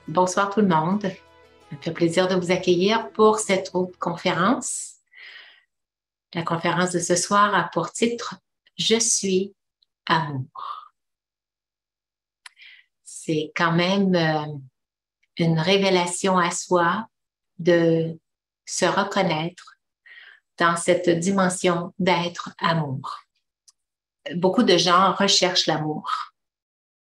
Bonsoir tout le monde. Ça me fait plaisir de vous accueillir pour cette autre conférence. La conférence de ce soir a pour titre « Je suis amour ». C'est quand même une révélation à soi de se reconnaître dans cette dimension d'être amour. Beaucoup de gens recherchent l'amour.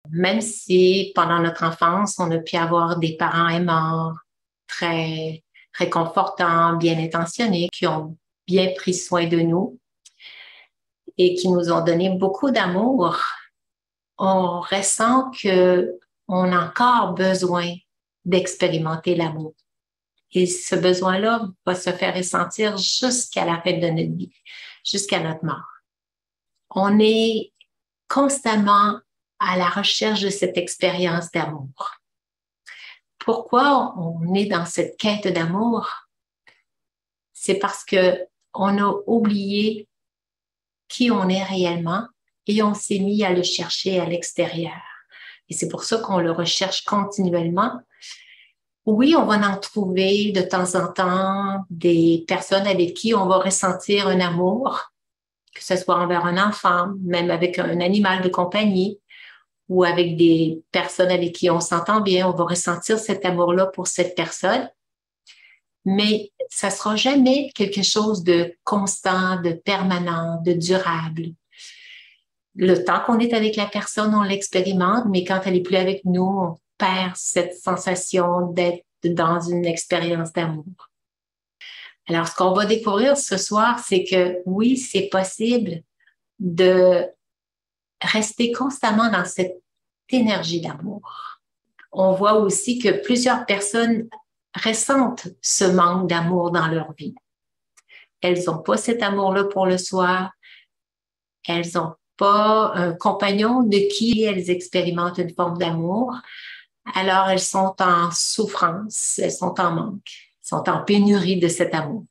Même si pendant notre enfance, on a pu avoir des parents aimants, très réconfortants, bien intentionnés, qui ont bien pris soin de nous et qui nous ont donné beaucoup d'amour, on ressent qu'on a encore besoin d'expérimenter l'amour. Et ce besoin-là va se faire ressentir jusqu'à la fin de notre vie, jusqu'à notre mort. On est constamment à la recherche de cette expérience d'amour. Pourquoi on est dans cette quête d'amour? C'est parce qu'on a oublié qui on est réellement et on s'est mis à le chercher à l'extérieur. Et c'est pour ça qu'on le recherche continuellement. Oui, on va en trouver de temps en temps des personnes avec qui on va ressentir un amour, que ce soit envers un enfant, même avec un animal de compagnie, ou avec des personnes avec qui on s'entend bien, on va ressentir cet amour-là pour cette personne. Mais ça sera jamais quelque chose de constant, de permanent, de durable. Le temps qu'on est avec la personne, on l'expérimente, mais quand elle est plus avec nous, on perd cette sensation d'être dans une expérience d'amour. Alors, ce qu'on va découvrir ce soir, c'est que oui, c'est possible de rester constamment dans cette énergie d'amour. On voit aussi que plusieurs personnes ressentent ce manque d'amour dans leur vie. Elles n'ont pas cet amour-là pour le soir. Elles n'ont pas un compagnon de qui elles expérimentent une forme d'amour. Alors, elles sont en souffrance, elles sont en manque, elles sont en pénurie de cet amour.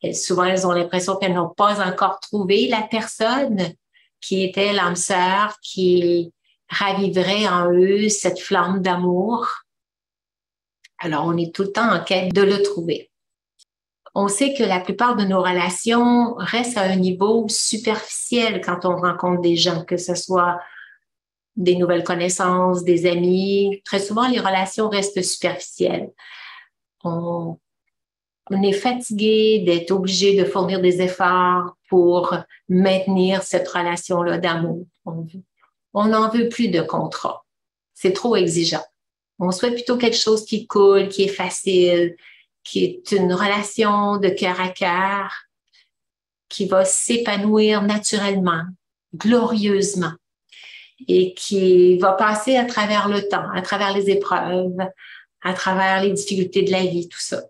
Et souvent, elles ont l'impression qu'elles n'ont pas encore trouvé la personne qui était l'âme sœur, qui raviverait en eux cette flamme d'amour. Alors, on est tout le temps en quête de le trouver. On sait que la plupart de nos relations restent à un niveau superficiel quand on rencontre des gens, que ce soit des nouvelles connaissances, des amis. Très souvent, les relations restent superficielles. On est fatigué d'être obligé de fournir des efforts pour maintenir cette relation-là d'amour. On n'en veut plus de contrat. C'est trop exigeant. On souhaite plutôt quelque chose qui coule, qui est facile, qui est une relation de cœur à cœur, qui va s'épanouir naturellement, glorieusement, et qui va passer à travers le temps, à travers les épreuves, à travers les difficultés de la vie, tout ça.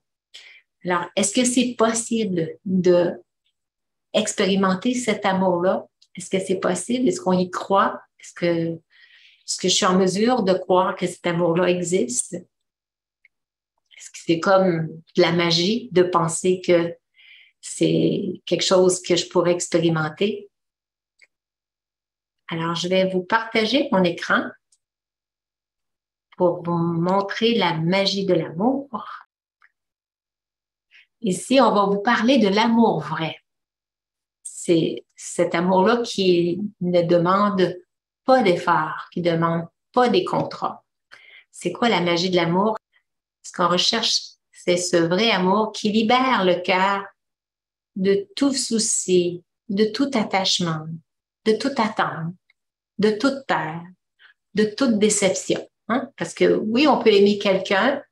Alors, est-ce que c'est possible de expérimenter cet amour-là? Est-ce que c'est possible? Est-ce qu'on y croit? Est-ce que je suis en mesure de croire que cet amour-là existe? Est-ce que c'est comme de la magie de penser que c'est quelque chose que je pourrais expérimenter? Alors, je vais vous partager mon écran pour vous montrer la magie de l'amour. Ici, on va vous parler de l'amour vrai. C'est cet amour-là qui ne demande pas d'effort, qui ne demande pas des contrats. C'est quoi la magie de l'amour? Ce qu'on recherche, c'est ce vrai amour qui libère le cœur de tout souci, de tout attachement, de toute attente, de toute peur, de toute déception. Hein? Parce que oui, on peut aimer quelqu'un,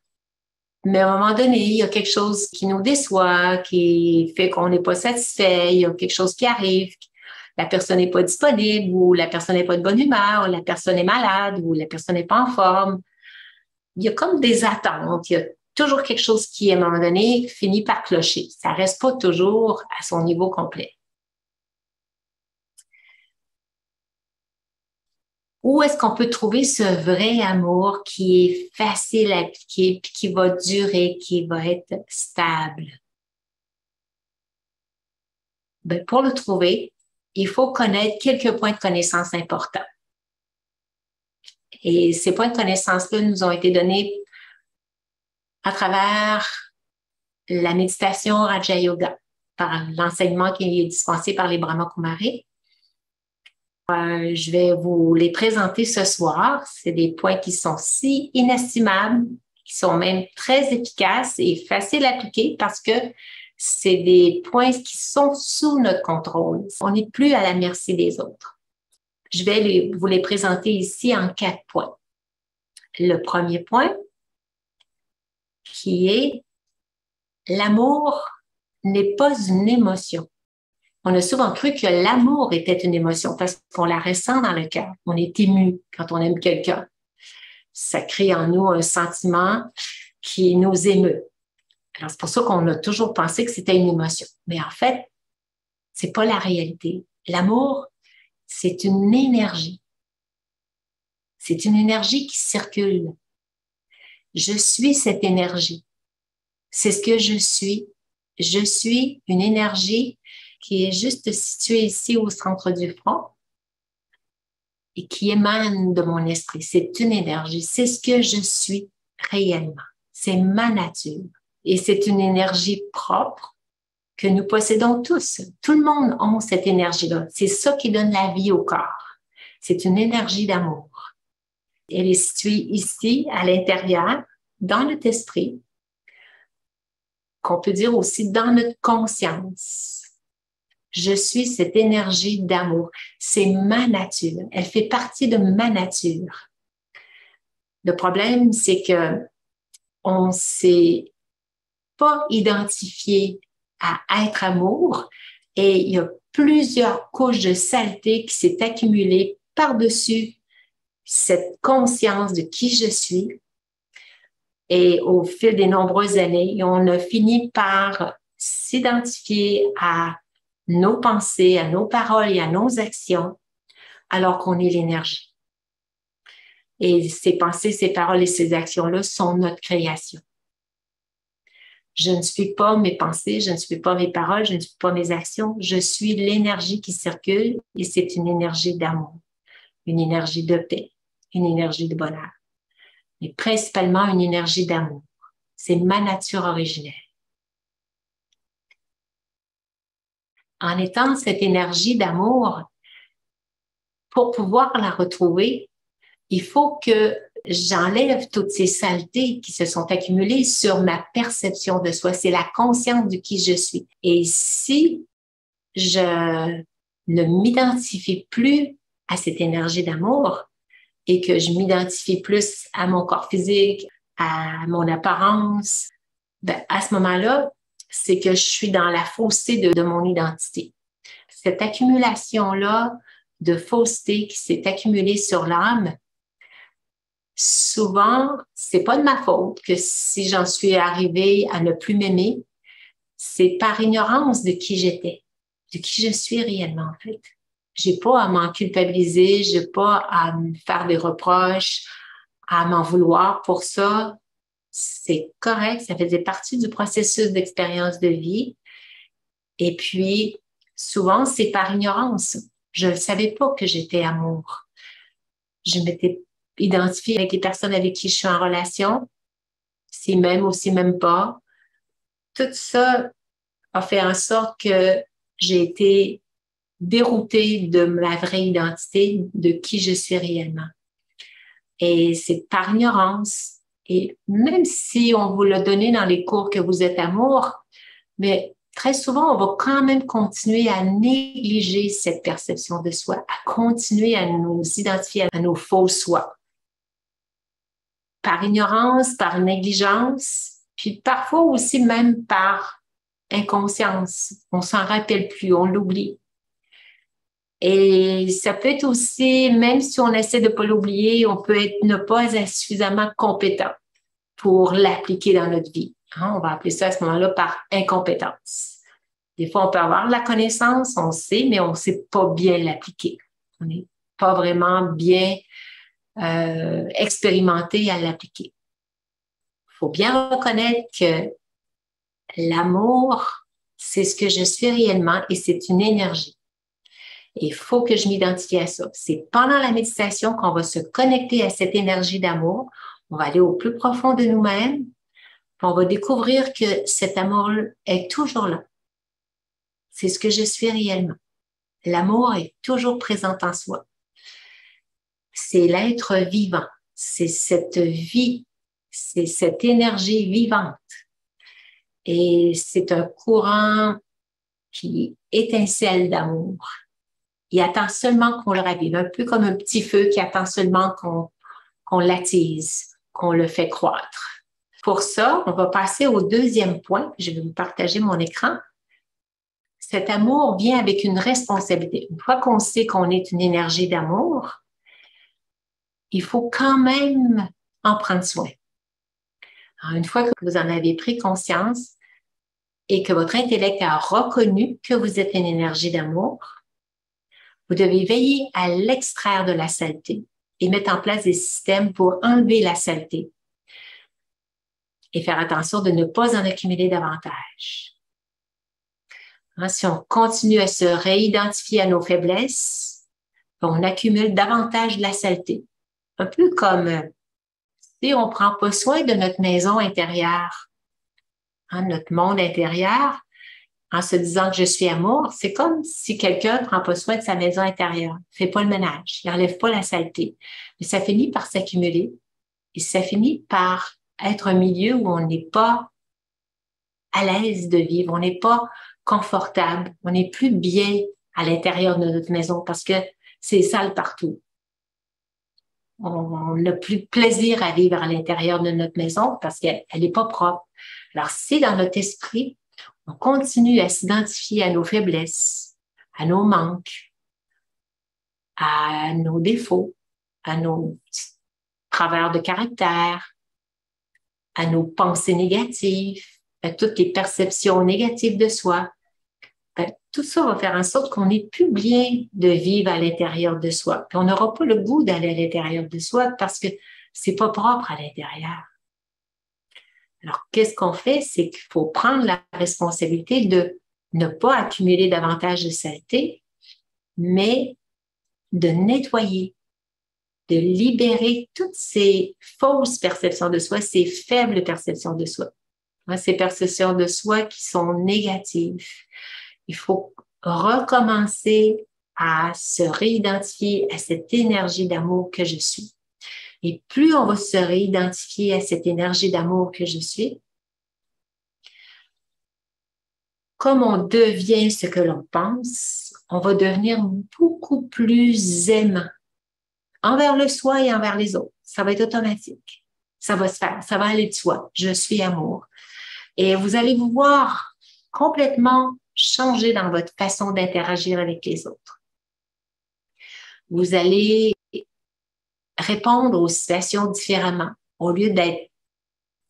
mais à un moment donné, il y a quelque chose qui nous déçoit, qui fait qu'on n'est pas satisfait, il y a quelque chose qui arrive, la personne n'est pas disponible, ou la personne n'est pas de bonne humeur, ou la personne est malade, ou la personne n'est pas en forme. Il y a comme des attentes, il y a toujours quelque chose qui, à un moment donné, finit par clocher. Ça ne reste pas toujours à son niveau complet. Où est-ce qu'on peut trouver ce vrai amour qui est facile à appliquer, puis qui va durer, qui va être stable? Ben, pour le trouver, il faut connaître quelques points de connaissance importants. Et ces points de connaissance-là nous ont été donnés à travers la méditation Raja Yoga, par l'enseignement qui est dispensé par les Brahma Kumaris. Je vais vous les présenter ce soir. C'est des points qui sont si inestimables, qui sont même très efficaces et faciles à appliquer parce que c'est des points qui sont sous notre contrôle. On n'est plus à la merci des autres. Je vais vous les présenter ici en 4 points. Le premier point, qui est l'amour n'est pas une émotion. On a souvent cru que l'amour était une émotion parce qu'on la ressent dans le cœur. On est ému quand on aime quelqu'un. Ça crée en nous un sentiment qui nous émeut. Alors, c'est pour ça qu'on a toujours pensé que c'était une émotion. Mais en fait, c'est pas la réalité. L'amour, c'est une énergie. C'est une énergie qui circule. Je suis cette énergie. C'est ce que je suis. Je suis une énergie qui est juste située ici au centre du front et qui émane de mon esprit. C'est une énergie. C'est ce que je suis réellement. C'est ma nature. Et c'est une énergie propre que nous possédons tous. Tout le monde a cette énergie-là. C'est ça qui donne la vie au corps. C'est une énergie d'amour. Elle est située ici, à l'intérieur, dans notre esprit, qu'on peut dire aussi dans notre conscience. Je suis cette énergie d'amour. C'est ma nature. Elle fait partie de ma nature. Le problème, c'est que on s'est pas identifié à être amour et il y a plusieurs couches de saleté qui s'est accumulée par-dessus cette conscience de qui je suis. Et au fil des nombreuses années, on a fini par s'identifier à nos pensées, à nos paroles et à nos actions, alors qu'on est l'énergie. Et ces pensées, ces paroles et ces actions-là sont notre création. Je ne suis pas mes pensées, je ne suis pas mes paroles, je ne suis pas mes actions. Je suis l'énergie qui circule et c'est une énergie d'amour, une énergie de paix, une énergie de bonheur, mais principalement une énergie d'amour. C'est ma nature originelle. En étant cette énergie d'amour, pour pouvoir la retrouver, il faut que j'enlève toutes ces saletés qui se sont accumulées sur ma perception de soi. C'est la conscience de qui je suis. Et si je ne m'identifie plus à cette énergie d'amour et que je m'identifie plus à mon corps physique, à mon apparence, ben à ce moment-là, c'est que je suis dans la fausseté de mon identité. Cette accumulation-là de fausseté qui s'est accumulée sur l'âme, souvent, c'est pas de ma faute que si j'en suis arrivée à ne plus m'aimer, c'est par ignorance de qui j'étais, de qui je suis réellement en fait. J'ai pas à m'en culpabiliser, j'ai pas à me faire des reproches, à m'en vouloir pour ça. C'est correct, ça faisait partie du processus d'expérience de vie. Et puis, souvent, c'est par ignorance. Je ne savais pas que j'étais amour. Je m'étais identifiée avec les personnes avec qui je suis en relation, si même ou si même pas. Tout ça a fait en sorte que j'ai été déroutée de ma vraie identité, de qui je suis réellement. Et c'est par ignorance. Et même si on vous l'a donné dans les cours que vous êtes amour, mais très souvent, on va quand même continuer à négliger cette perception de soi, à continuer à nous identifier à nos faux soi. Par ignorance, par négligence, puis parfois aussi même par inconscience. On s'en rappelle plus, on l'oublie. Et ça peut être aussi, même si on essaie de ne pas l'oublier, on peut ne pas être suffisamment compétent pour l'appliquer dans notre vie. On va appeler ça à ce moment-là par incompétence. Des fois, on peut avoir la connaissance, on sait, mais on ne sait pas bien l'appliquer. On n'est pas vraiment bien expérimenté à l'appliquer. Il faut bien reconnaître que l'amour, c'est ce que je suis réellement et c'est une énergie. Et il faut que je m'identifie à ça. C'est pendant la méditation qu'on va se connecter à cette énergie d'amour. On va aller au plus profond de nous-mêmes On va découvrir que cet amour est toujours là. C'est ce que je suis réellement. L'amour est toujours présent en soi. C'est l'être vivant. C'est cette vie. C'est cette énergie vivante. Et c'est un courant qui étincelle d'amour. Il attend seulement qu'on le ravive, un peu comme un petit feu qui attend seulement qu'on l'attise, qu'on le fait croître. Pour ça, on va passer au deuxième point. Je vais vous partager mon écran. Cet amour vient avec une responsabilité. Une fois qu'on sait qu'on est une énergie d'amour, il faut quand même en prendre soin. Alors, une fois que vous en avez pris conscience et que votre intellect a reconnu que vous êtes une énergie d'amour, vous devez veiller à l'extraire de la saleté et mettre en place des systèmes pour enlever la saleté et faire attention de ne pas en accumuler davantage. Si on continue à se réidentifier à nos faiblesses, on accumule davantage de la saleté. Un peu comme si on ne prend pas soin de notre maison intérieure, notre monde intérieur, en se disant que je suis amour, c'est comme si quelqu'un ne prend pas soin de sa maison intérieure, ne fait pas le ménage, il n'enlève pas la saleté. Mais ça finit par s'accumuler et ça finit par être un milieu où on n'est pas à l'aise de vivre, on n'est pas confortable, on n'est plus bien à l'intérieur de notre maison parce que c'est sale partout. On n'a plus de plaisir à vivre à l'intérieur de notre maison parce qu'elle n'est pas propre. Alors, si dans notre esprit, on continue à s'identifier à nos faiblesses, à nos manques, à nos défauts, à nos travers de caractère, à nos pensées négatives, à toutes les perceptions négatives de soi, tout ça va faire en sorte qu'on n'est plus bien de vivre à l'intérieur de soi. Puis on n'aura pas le goût d'aller à l'intérieur de soi parce que c'est pas propre à l'intérieur. Alors, qu'est-ce qu'on fait? C'est qu'il faut prendre la responsabilité de ne pas accumuler davantage de saleté, mais de nettoyer, de libérer toutes ces fausses perceptions de soi, ces faibles perceptions de soi. Ces perceptions de soi qui sont négatives. Il faut recommencer à se réidentifier à cette énergie d'amour que je suis. Et plus on va se réidentifier à cette énergie d'amour que je suis, comme on devient ce que l'on pense, on va devenir beaucoup plus aimant envers le soi et envers les autres. Ça va être automatique. Ça va se faire. Ça va aller de soi. Je suis amour. Et vous allez vous voir complètement changer dans votre façon d'interagir avec les autres. Vous allez répondre aux situations différemment. Au lieu d'être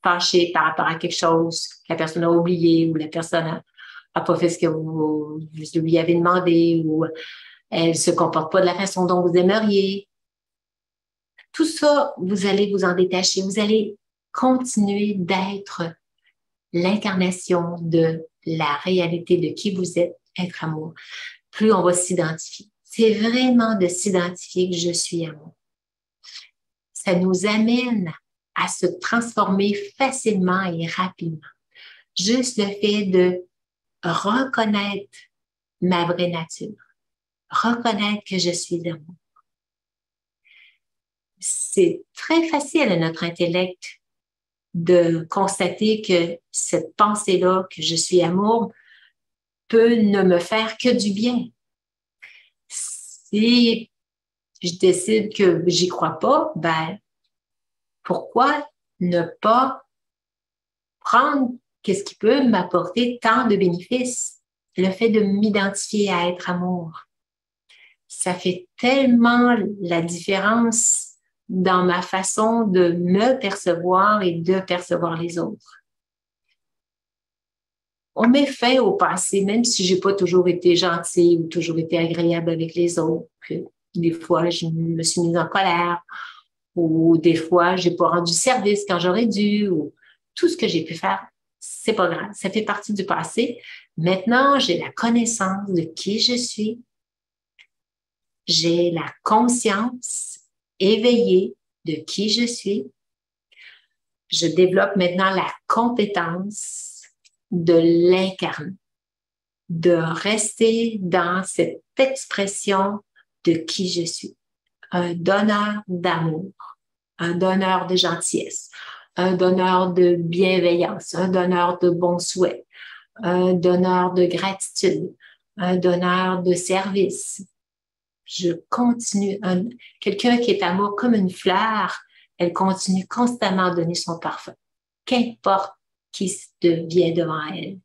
fâché par rapport à quelque chose que la personne a oublié ou la personne n'a pas fait ce que vous lui avez demandé ou elle ne se comporte pas de la façon dont vous aimeriez. Tout ça, vous allez vous en détacher. Vous allez continuer d'être l'incarnation de la réalité de qui vous êtes, être amour. Plus on va s'identifier. C'est vraiment de s'identifier que je suis amour. Ça nous amène à se transformer facilement et rapidement. Juste le fait de reconnaître ma vraie nature, reconnaître que je suis amour. C'est très facile à notre intellect de constater que cette pensée-là, que je suis amour, peut ne me faire que du bien. Si je décide que j'y crois pas, ben, pourquoi ne pas prendre qu'est-ce qui peut m'apporter tant de bénéfices? Le fait de m'identifier à être amour. Ça fait tellement la différence dans ma façon de me percevoir et de percevoir les autres. On met fin au passé, même si j'ai pas toujours été gentille ou toujours été agréable avec les autres. Des fois, je me suis mise en colère ou des fois, j'ai pas rendu service quand j'aurais dû ou tout ce que j'ai pu faire, c'est pas grave. Ça fait partie du passé. Maintenant, j'ai la connaissance de qui je suis. J'ai la conscience éveillée de qui je suis. Je développe maintenant la compétence de l'incarner, de rester dans cette expression de qui je suis. Un donneur d'amour, un donneur de gentillesse, un donneur de bienveillance, un donneur de bons souhaits, un donneur de gratitude, un donneur de service. Je continue. Quelqu'un qui est amour comme une fleur, elle continue constamment à donner son parfum. Qu'importe qui vient devant elle.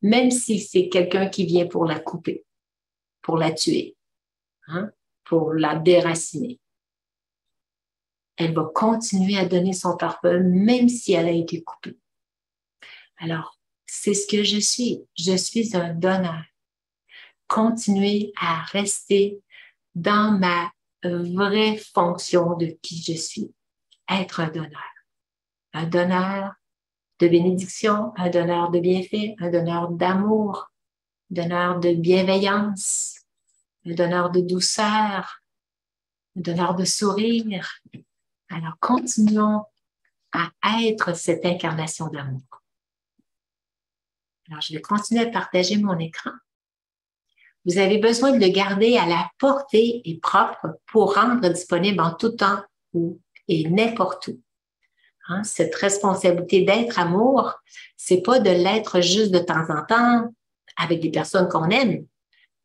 Même si c'est quelqu'un qui vient pour la couper, pour la tuer, hein, pour la déraciner. Elle va continuer à donner son parfum même si elle a été coupée. Alors, c'est ce que je suis. Je suis un donneur. Continuez à rester dans ma vraie fonction de qui je suis. Être un donneur. Un donneur de bénédiction, un donneur de bienfait, un donneur d'amour, un donneur de bienveillance, un donneur de douceur, un donneur de sourire. Alors, continuons à être cette incarnation d'amour. Alors, je vais continuer à partager mon écran. Vous avez besoin de le garder à la portée et propre pour rendre disponible en tout temps et n'importe où. Hein, cette responsabilité d'être amour, c'est pas de l'être juste de temps en temps avec des personnes qu'on aime,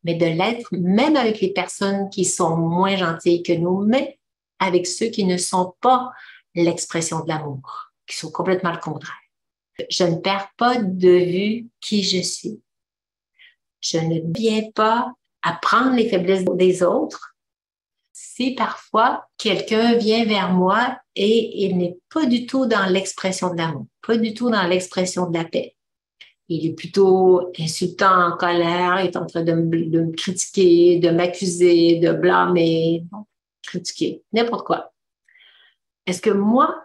mais de l'être même avec les personnes qui sont moins gentilles que nous, mais avec ceux qui ne sont pas l'expression de l'amour, qui sont complètement le contraire. Je ne perds pas de vue qui je suis. Je ne viens pas à prendre les faiblesses des autres. Si parfois quelqu'un vient vers moi et il n'est pas du tout dans l'expression de l'amour, pas du tout dans l'expression de la paix. Il est plutôt insultant, en colère, il est en train de me critiquer, de m'accuser, de blâmer, critiquer, n'importe quoi. Est-ce que moi,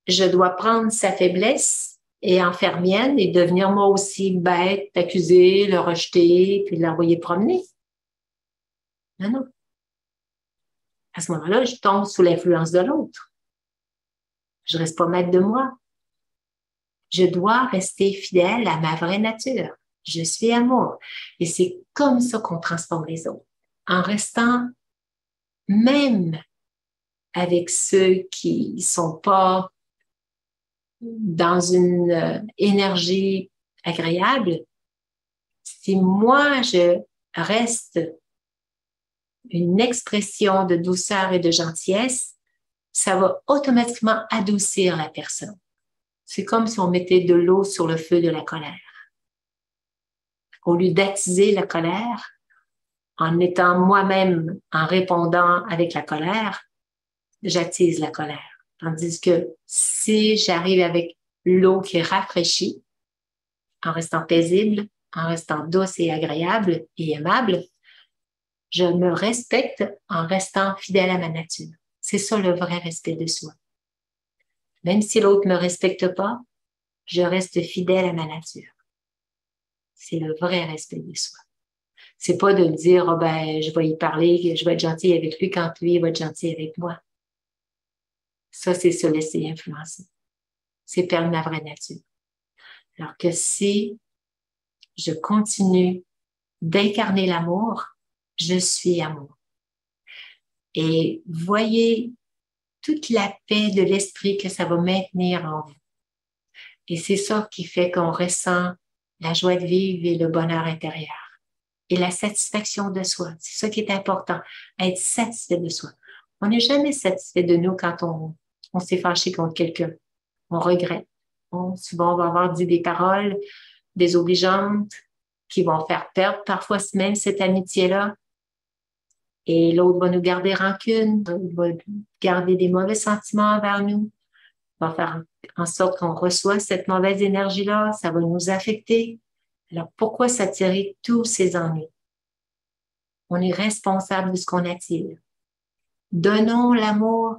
je dois prendre sa faiblesse et en faire mienne et devenir moi aussi bête, accuser, le rejeter, puis l'envoyer promener? Non, non. À ce moment-là, je tombe sous l'influence de l'autre. Je ne reste pas maître de moi. Je dois rester fidèle à ma vraie nature. Je suis amour. Et c'est comme ça qu'on transforme les autres. En restant même avec ceux qui ne sont pas dans une énergie agréable, si moi je reste une expression de douceur et de gentillesse, ça va automatiquement adoucir la personne. C'est comme si on mettait de l'eau sur le feu de la colère. Au lieu d'attiser la colère, en étant moi-même, en répondant avec la colère, j'attise la colère. Tandis que si j'arrive avec l'eau qui rafraîchit, en restant paisible, en restant douce et agréable et aimable, je me respecte en restant fidèle à ma nature. C'est ça le vrai respect de soi. Même si l'autre ne me respecte pas, je reste fidèle à ma nature. C'est le vrai respect de soi. C'est pas de me dire, oh ben, je vais y parler, je vais être gentil avec lui quand lui va être gentil avec moi. Ça, c'est se laisser influencer. C'est perdre ma vraie nature. Alors que si je continue d'incarner l'amour, je suis amour. Et voyez toute la paix de l'esprit que ça va maintenir en vous. Et c'est ça qui fait qu'on ressent la joie de vivre et le bonheur intérieur. Et la satisfaction de soi. C'est ça qui est important, être satisfait de soi. On n'est jamais satisfait de nous quand on s'est fâché contre quelqu'un. On regrette. Souvent, on va avoir dit des paroles désobligeantes qui vont faire perdre parfois même cette amitié-là. Et l'autre va nous garder rancune, il va garder des mauvais sentiments envers nous, va faire en sorte qu'on reçoit cette mauvaise énergie-là, ça va nous affecter. Alors, pourquoi s'attirer tous ces ennuis? On est responsable de ce qu'on attire. Donnons l'amour,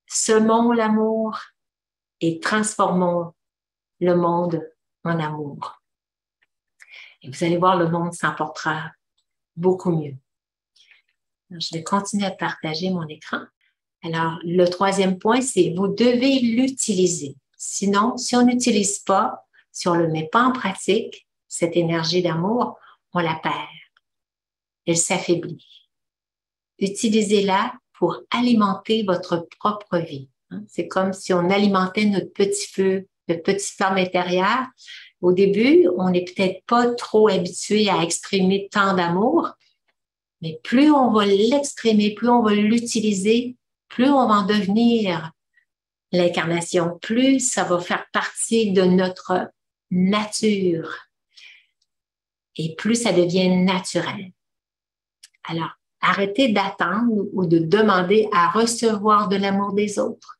semons l'amour et transformons le monde en amour. Et vous allez voir, le monde s'emportera beaucoup mieux. Alors, je vais continuer à partager mon écran. Alors, le troisième point, c'est vous devez l'utiliser. Sinon, si on n'utilise pas, si on ne le met pas en pratique, cette énergie d'amour, on la perd. Elle s'affaiblit. Utilisez-la pour alimenter votre propre vie. C'est comme si on alimentait notre petit feu, notre petit flamme intérieure. Au début, on n'est peut-être pas trop habitué à exprimer tant d'amour, mais plus on va l'exprimer, plus on va l'utiliser, plus on va en devenir l'incarnation, plus ça va faire partie de notre nature et plus ça devient naturel. Alors, arrêtez d'attendre ou de demander à recevoir de l'amour des autres.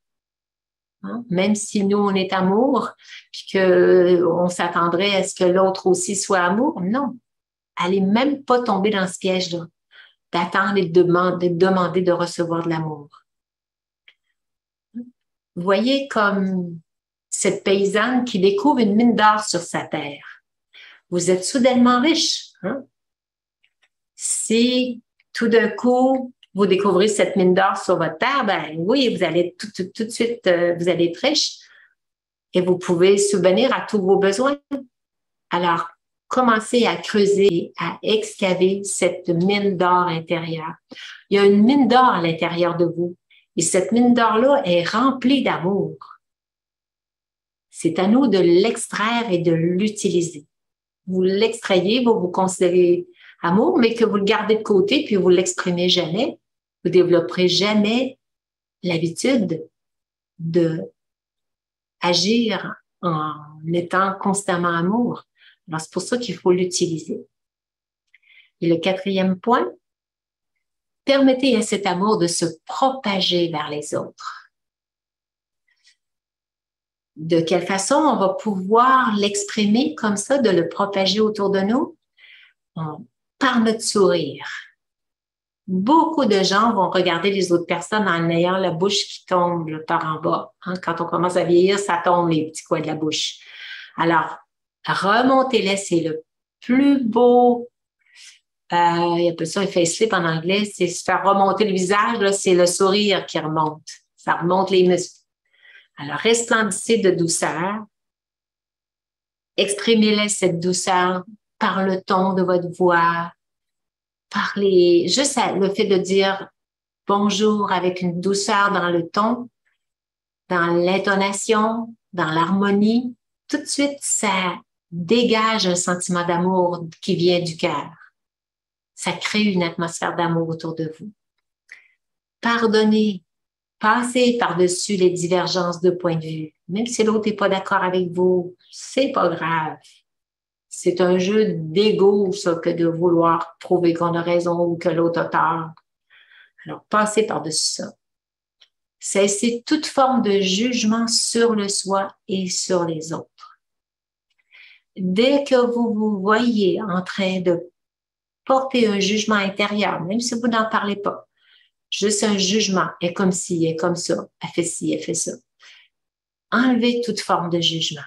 Même si nous, on est amour, puis qu'on s'attendrait à ce que l'autre aussi soit amour, non. Allez même pas tomber dans ce piège-là, d'attendre et de demander de recevoir de l'amour. Vous voyez comme cette paysanne qui découvre une mine d'or sur sa terre. Vous êtes soudainement riche. Si tout d'un coup, vous découvrez cette mine d'or sur votre terre, ben oui, vous allez tout de suite, vous allez être riche et vous pouvez subvenir à tous vos besoins. Alors, commencez à creuser, à excaver cette mine d'or intérieure. Il y a une mine d'or à l'intérieur de vous et cette mine d'or-là est remplie d'amour. C'est à nous de l'extraire et de l'utiliser. Vous l'extrayez, vous vous considérez amour, mais que vous le gardez de côté puis vous l'exprimez jamais, vous développerez jamais l'habitude de agir en étant constamment amour. Alors, c'est pour ça qu'il faut l'utiliser. Et le quatrième point, permettez à cet amour de se propager vers les autres. De quelle façon on va pouvoir l'exprimer comme ça, de le propager autour de nous? Par notre sourire. Beaucoup de gens vont regarder les autres personnes en ayant la bouche qui tombe par en bas. Quand on commence à vieillir, ça tombe les petits coins de la bouche. Alors, remontez-les, c'est le plus beau, il appelle ça un facelift en anglais, c'est se faire remonter le visage, là, c'est le sourire qui remonte. Ça remonte les muscles. Alors, resplendissez de douceur. Exprimez-les cette douceur par le ton de votre voix, juste le fait de dire bonjour avec une douceur dans le ton, dans l'intonation, dans l'harmonie, tout de suite, ça dégage un sentiment d'amour qui vient du cœur. Ça crée une atmosphère d'amour autour de vous. Pardonnez, passez par-dessus les divergences de point de vue. Même si l'autre n'est pas d'accord avec vous, c'est pas grave. C'est un jeu d'ego, ça, que de vouloir prouver qu'on a raison ou que l'autre a tort. Alors, passez par-dessus ça. Cessez toute forme de jugement sur le soi et sur les autres. Dès que vous vous voyez en train de porter un jugement intérieur, même si vous n'en parlez pas, juste un jugement, est comme ci, est comme ça, elle fait ci, elle fait ça. Enlevez toute forme de jugement.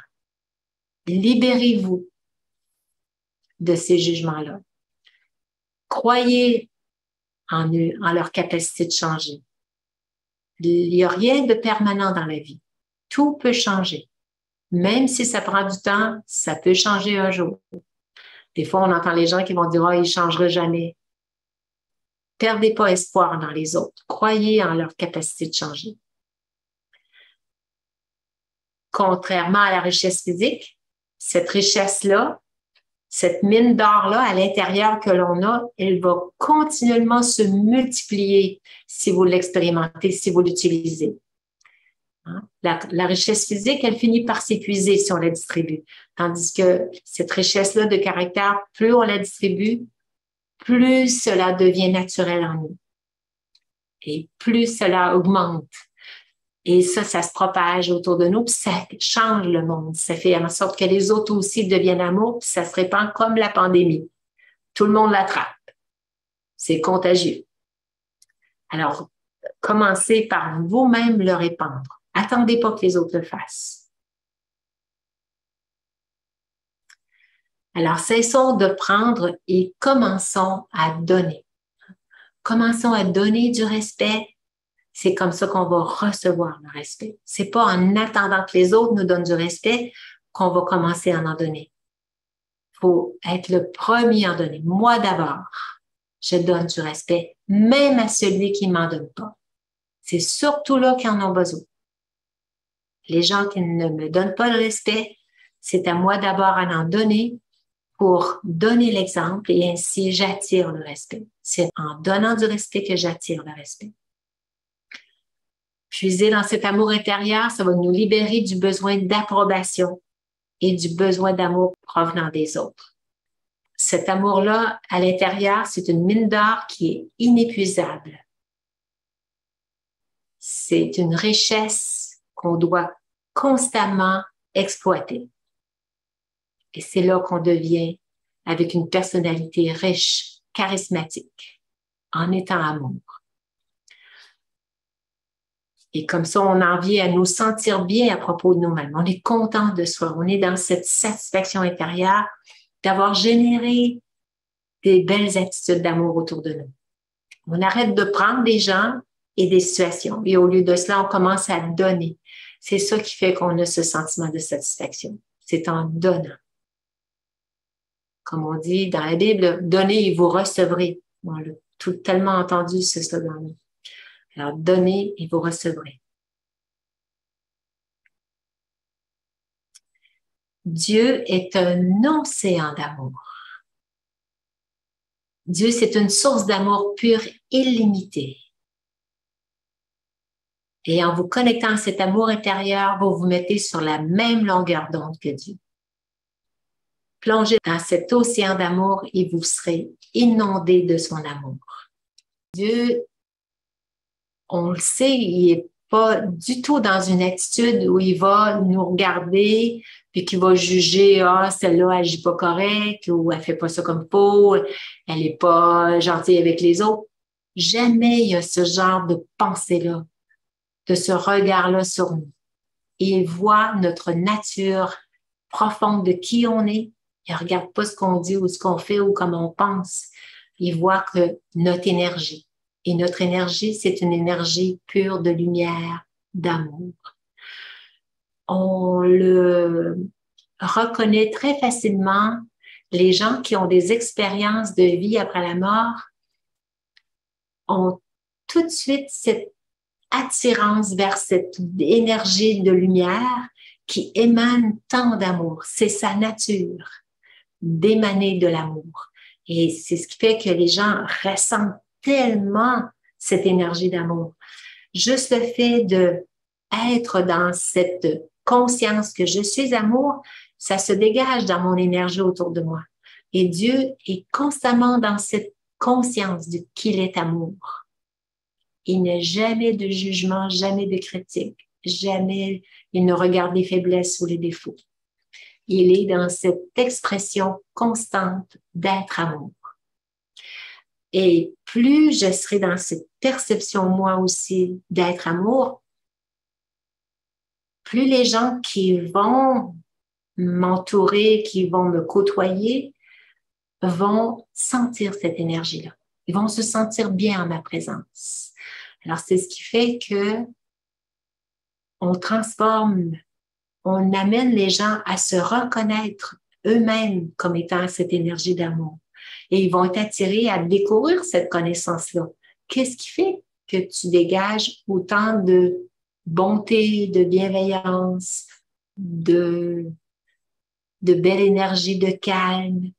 Libérez-vous de ces jugements-là. Croyez en eux, en leur capacité de changer. Il n'y a rien de permanent dans la vie. Tout peut changer. Même si ça prend du temps, ça peut changer un jour. Des fois, on entend les gens qui vont dire « Ah, il ne changera jamais ». Perdez pas espoir dans les autres. Croyez en leur capacité de changer. Contrairement à la richesse physique, cette richesse-là, cette mine d'or-là à l'intérieur que l'on a, elle va continuellement se multiplier si vous l'expérimentez, si vous l'utilisez. La richesse physique, elle finit par s'épuiser si on la distribue. Tandis que cette richesse-là de caractère, plus on la distribue, plus cela devient naturel en nous. Et plus cela augmente. Et ça se propage autour de nous, puis ça change le monde. Ça fait en sorte que les autres aussi deviennent amour, puis ça se répand comme la pandémie. Tout le monde l'attrape. C'est contagieux. Alors, commencez par vous-même le répandre. Attendez pas que les autres le fassent. Alors, cessons de prendre et commençons à donner. Commençons à donner du respect, c'est comme ça qu'on va recevoir le respect. C'est pas en attendant que les autres nous donnent du respect qu'on va commencer à en donner. Il faut être le premier à en donner. Moi d'abord, je donne du respect, même à celui qui ne m'en donne pas. C'est surtout là qu'ils en ont besoin. Les gens qui ne me donnent pas le respect, c'est à moi d'abord à en donner pour donner l'exemple et ainsi j'attire le respect. C'est en donnant du respect que j'attire le respect. Puiser dans cet amour intérieur, ça va nous libérer du besoin d'approbation et du besoin d'amour provenant des autres. Cet amour-là, à l'intérieur, c'est une mine d'or qui est inépuisable. C'est une richesse qu'on doit constamment exploiter. Et c'est là qu'on devient avec une personnalité riche, charismatique, en étant amour. Et comme ça, on en vient à nous sentir bien à propos de nous-mêmes. On est content de soi. On est dans cette satisfaction intérieure d'avoir généré des belles attitudes d'amour autour de nous. On arrête de prendre des gens et des situations. Et au lieu de cela, on commence à donner. C'est ça qui fait qu'on a ce sentiment de satisfaction. C'est en donnant. Comme on dit dans la Bible, donnez et vous recevrez. On l'a tellement entendu ce slogan-là. Alors, donnez et vous recevrez. Dieu est un océan d'amour. Dieu, c'est une source d'amour pure, illimitée. Et en vous connectant à cet amour intérieur, vous vous mettez sur la même longueur d'onde que Dieu. Plongez dans cet océan d'amour et vous serez inondé de son amour. Dieu, on le sait, il n'est pas du tout dans une attitude où il va nous regarder puis qu'il va juger, celle-là, elle agit pas correct ou elle fait pas ça comme faut, elle n'est pas gentille avec les autres. Jamais il y a ce genre de pensée-là, de ce regard-là sur nous. Il voit notre nature profonde de qui on est. Il ne regarde pas ce qu'on dit ou ce qu'on fait ou comment on pense. Il voit que notre énergie. Et notre énergie, c'est une énergie pure de lumière, d'amour. On le reconnaît très facilement. Les gens qui ont des expériences de vie après la mort ont tout de suite cette attirance vers cette énergie de lumière qui émane tant d'amour. C'est sa nature d'émaner de l'amour. Et c'est ce qui fait que les gens ressentent tellement cette énergie d'amour. Juste le fait d'être dans cette conscience que je suis amour, ça se dégage dans mon énergie autour de moi. Et Dieu est constamment dans cette conscience qu'il est amour. Il n'y a jamais de jugement, jamais de critique, jamais il ne regarde les faiblesses ou les défauts. Il est dans cette expression constante d'être amour. Et plus je serai dans cette perception, moi aussi, d'être amour, plus les gens qui vont m'entourer, qui vont me côtoyer, vont sentir cette énergie-là. Ils vont se sentir bien en ma présence. Alors, c'est ce qui fait que on transforme, on amène les gens à se reconnaître eux-mêmes comme étant cette énergie d'amour. Et ils vont être attirés à découvrir cette connaissance-là. Qu'est-ce qui fait que tu dégages autant de bonté, de bienveillance, de belle énergie, de calme,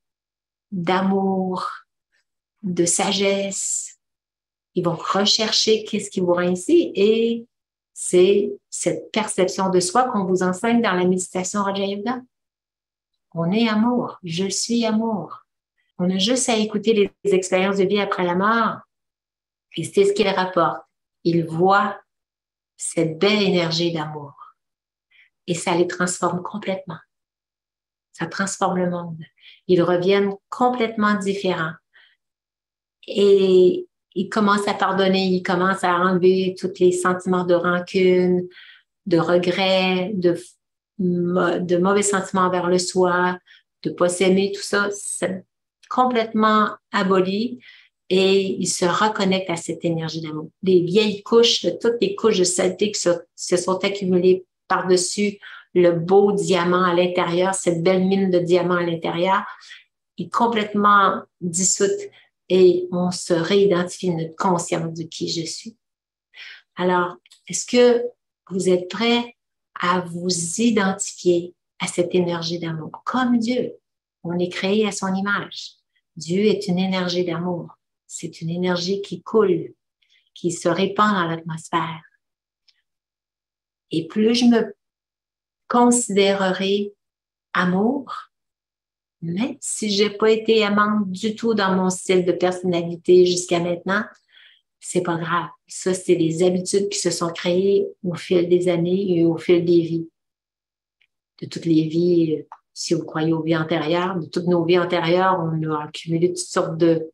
d'amour, de sagesse? Ils vont rechercher qu'est-ce qui vous rend ici et c'est cette perception de soi qu'on vous enseigne dans la méditation Raja Yoga. On est amour, je suis amour. On a juste à écouter les expériences de vie après la mort et c'est ce qu'ils rapportent. Ils voient cette belle énergie d'amour et ça les transforme complètement. Ça transforme le monde. Ils reviennent complètement différents et ils commencent à pardonner, ils commencent à enlever tous les sentiments de rancune, de regret, de mauvais sentiments envers le soi, de ne pas s'aimer, tout ça, c'est complètement aboli et il se reconnecte à cette énergie d'amour. Les vieilles couches, toutes les couches de saleté qui se sont accumulées par-dessus le beau diamant à l'intérieur, cette belle mine de diamant à l'intérieur, est complètement dissoute et on se réidentifie notre conscience de qui je suis. Alors, est-ce que vous êtes prêts à vous identifier à cette énergie d'amour? Comme Dieu, on est créé à son image. Dieu est une énergie d'amour. C'est une énergie qui coule, qui se répand dans l'atmosphère. Et plus je me considérerai amour, mais si j'ai pas été aimante du tout dans mon style de personnalité jusqu'à maintenant, c'est pas grave. Ça, c'est des habitudes qui se sont créées au fil des années et au fil des vies. De toutes les vies, si vous croyez aux vies antérieures, de toutes nos vies antérieures, on a accumulé toutes sortes de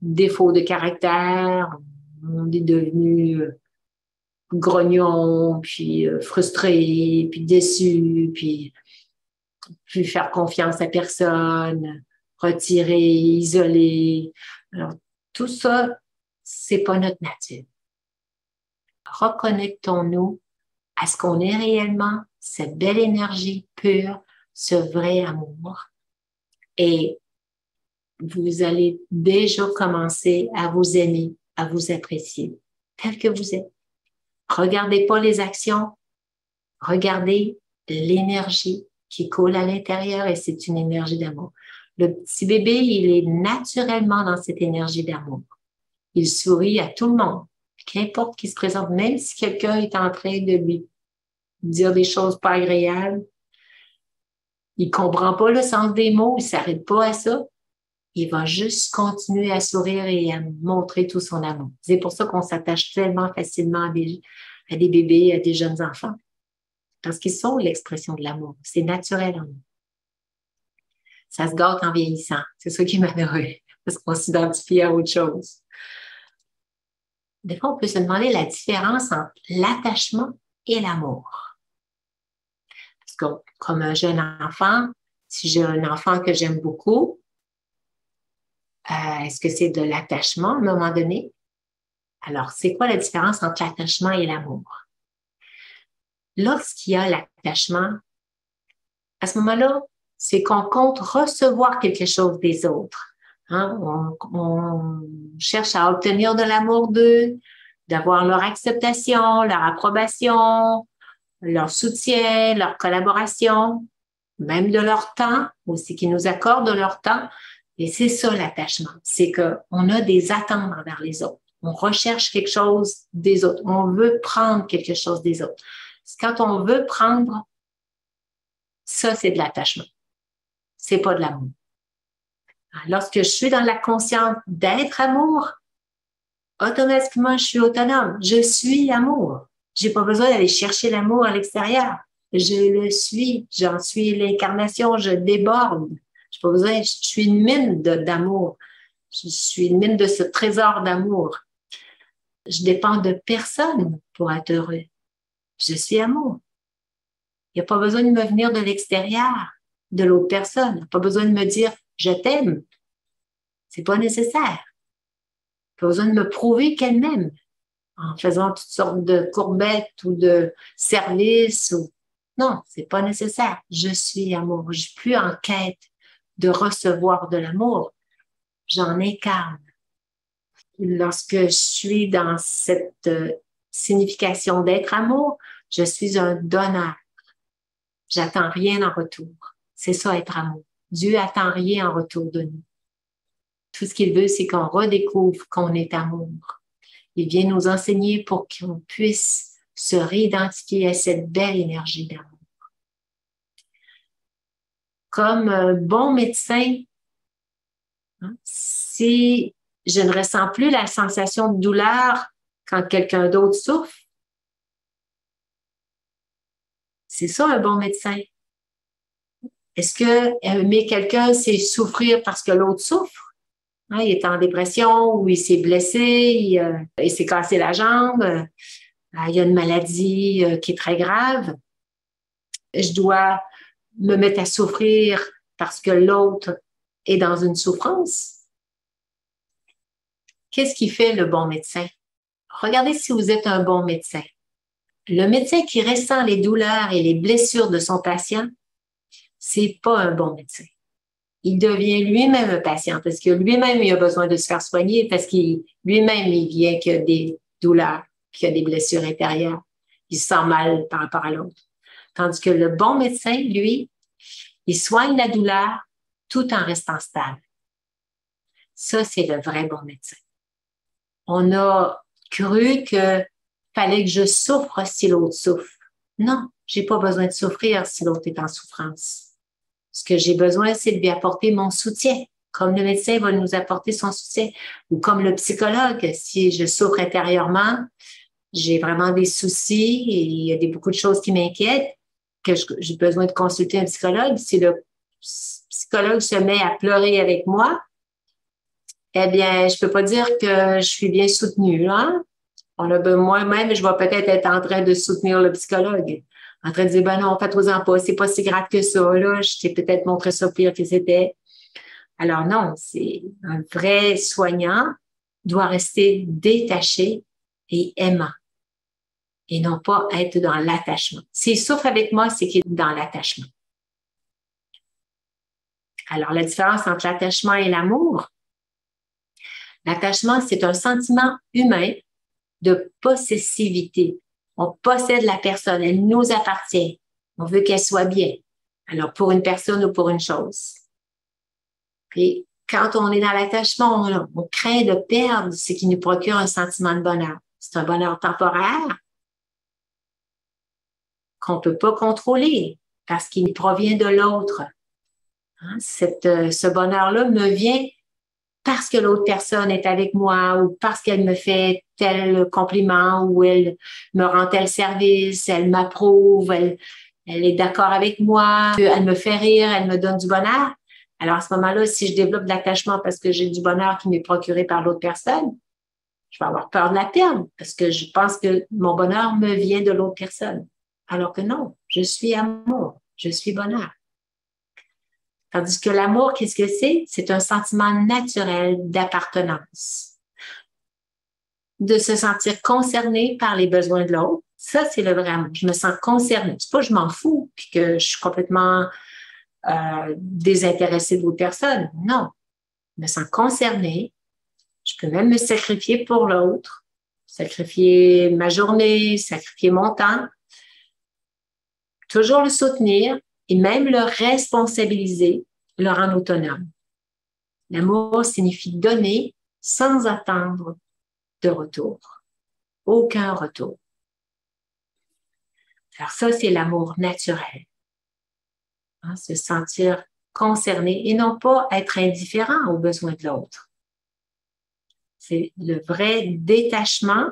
défauts de caractère. On est devenu grognon, puis frustré, puis déçu, puis plus faire confiance à personne, retiré, isolé. Alors, tout ça, c'est pas notre nature. Reconnectons-nous à ce qu'on est réellement, cette belle énergie pure, ce vrai amour. Et vous allez déjà commencer à vous aimer, à vous apprécier tel que vous êtes. Regardez pas les actions, regardez l'énergie qui coule à l'intérieur et c'est une énergie d'amour. Le petit bébé, il est naturellement dans cette énergie d'amour. Il sourit à tout le monde, qu'importe qui se présente, même si quelqu'un est en train de lui dire des choses pas agréables. Il comprend pas le sens des mots, il s'arrête pas à ça. Il va juste continuer à sourire et à montrer tout son amour. C'est pour ça qu'on s'attache tellement facilement à des bébés, à des jeunes enfants. Parce qu'ils sont l'expression de l'amour. C'est naturel en nous. Ça se gâte en vieillissant. C'est ça qui est malheureux. Parce qu'on s'identifie à autre chose. Des fois, on peut se demander la différence entre l'attachement et l'amour. Parce que comme un jeune enfant, si j'ai un enfant que j'aime beaucoup, est-ce que c'est de l'attachement à un moment donné? Alors, c'est quoi la différence entre l'attachement et l'amour? Lorsqu'il y a l'attachement, à ce moment-là, c'est qu'on compte recevoir quelque chose des autres. Hein? On cherche à obtenir de l'amour d'eux, d'avoir leur acceptation, leur approbation, leur soutien, leur collaboration, même de leur temps, aussi qu'ils nous accordent de leur temps. Et c'est ça l'attachement, c'est qu'on a des attentes envers les autres. On recherche quelque chose des autres. On veut prendre quelque chose des autres. Quand on veut prendre, ça, c'est de l'attachement. C'est pas de l'amour. Lorsque je suis dans la conscience d'être amour, automatiquement, je suis autonome. Je suis amour. J'ai pas besoin d'aller chercher l'amour à l'extérieur. Je le suis. J'en suis l'incarnation. Je déborde. J'ai pas besoin. Je suis une mine d'amour. Je suis une mine de ce trésor d'amour. Je dépends de personne pour être heureux. Je suis amour. Il n'y a pas besoin de me venir de l'extérieur, de l'autre personne. Il n'y a pas besoin de me dire « je t'aime ». C'est pas nécessaire. Pas besoin de me prouver qu'elle m'aime en faisant toutes sortes de courbettes ou de services. Non, c'est pas nécessaire. Je suis amour. Je suis plus en quête de recevoir de l'amour. J'en incarne. Lorsque je suis dans cette signification d'être amour, je suis un donneur. J'attends rien en retour. C'est ça, être amour. Dieu attend rien en retour de nous. Tout ce qu'il veut, c'est qu'on redécouvre qu'on est amour. Il vient nous enseigner pour qu'on puisse se réidentifier à cette belle énergie d'amour. Comme un bon médecin, hein, si je ne ressens plus la sensation de douleur quand quelqu'un d'autre souffre, c'est ça un bon médecin. Est-ce que aimer quelqu'un, c'est souffrir parce que l'autre souffre? Hein, il est en dépression ou il s'est blessé, il s'est cassé la jambe, il y a une maladie qui est très grave. Je dois me mettre à souffrir parce que l'autre est dans une souffrance. qu'est-ce qui fait le bon médecin? Regardez si vous êtes un bon médecin. Le médecin qui ressent les douleurs et les blessures de son patient, c'est pas un bon médecin. Il devient lui-même un patient parce que lui-même, il a besoin de se faire soigner parce qu'il lui-même, il vient qu'il a des douleurs, qu'il a des blessures intérieures. Il se sent mal par rapport à l'autre. Tandis que le bon médecin, lui, il soigne la douleur tout en restant stable. Ça, c'est le vrai bon médecin. On a cru que fallait que je souffre si l'autre souffre. Non, j'ai pas besoin de souffrir si l'autre est en souffrance. Ce que j'ai besoin, c'est de lui apporter mon soutien, comme le médecin va nous apporter son soutien, ou comme le psychologue, si je souffre intérieurement, j'ai vraiment des soucis et il y a beaucoup de choses qui m'inquiètent, que j'ai besoin de consulter un psychologue. Si le psychologue se met à pleurer avec moi, eh bien, je peux pas dire que je suis bien soutenue, hein? Moi-même, je vais peut-être être en train de soutenir le psychologue, en train de dire, ben non, faites-en pas, c'est pas si grave que ça, là, je t'ai peut-être montré ça pire que c'était. Alors non, c'est un vrai soignant doit rester détaché et aimant et non pas être dans l'attachement. S'il souffre avec moi, c'est qu'il est dans l'attachement. Alors, la différence entre l'attachement et l'amour, l'attachement, c'est un sentiment humain de possessivité. On possède la personne, elle nous appartient. On veut qu'elle soit bien. Alors, pour une personne ou pour une chose. Puis, quand on est dans l'attachement, on craint de perdre ce qui nous procure un sentiment de bonheur. C'est un bonheur temporaire qu'on ne peut pas contrôler parce qu'il provient de l'autre. Hein? Ce bonheur-là me vient parce que l'autre personne est avec moi ou parce qu'elle me fait tel compliment ou elle me rend tel service, elle m'approuve, elle est d'accord avec moi, elle me fait rire, elle me donne du bonheur. Alors à ce moment-là, si je développe de l'attachement parce que j'ai du bonheur qui m'est procuré par l'autre personne, je vais avoir peur de la perdre parce que je pense que mon bonheur me vient de l'autre personne. Alors que non, je suis amour, je suis bonheur. Tandis que l'amour, qu'est-ce que c'est? C'est un sentiment naturel d'appartenance. De se sentir concerné par les besoins de l'autre. Ça, c'est le vrai amour. Je me sens concernée. C'est pas que je m'en fous puis que je suis complètement désintéressée de l'autre personne. Non. Je me sens concernée. Je peux même me sacrifier pour l'autre. Sacrifier ma journée, sacrifier mon temps. Toujours le soutenir et même le responsabiliser, le rendre autonome. L'amour signifie donner sans attendre de retour. Aucun retour. Alors ça, c'est l'amour naturel. Hein, se sentir concerné et non pas être indifférent aux besoins de l'autre. C'est le vrai détachement,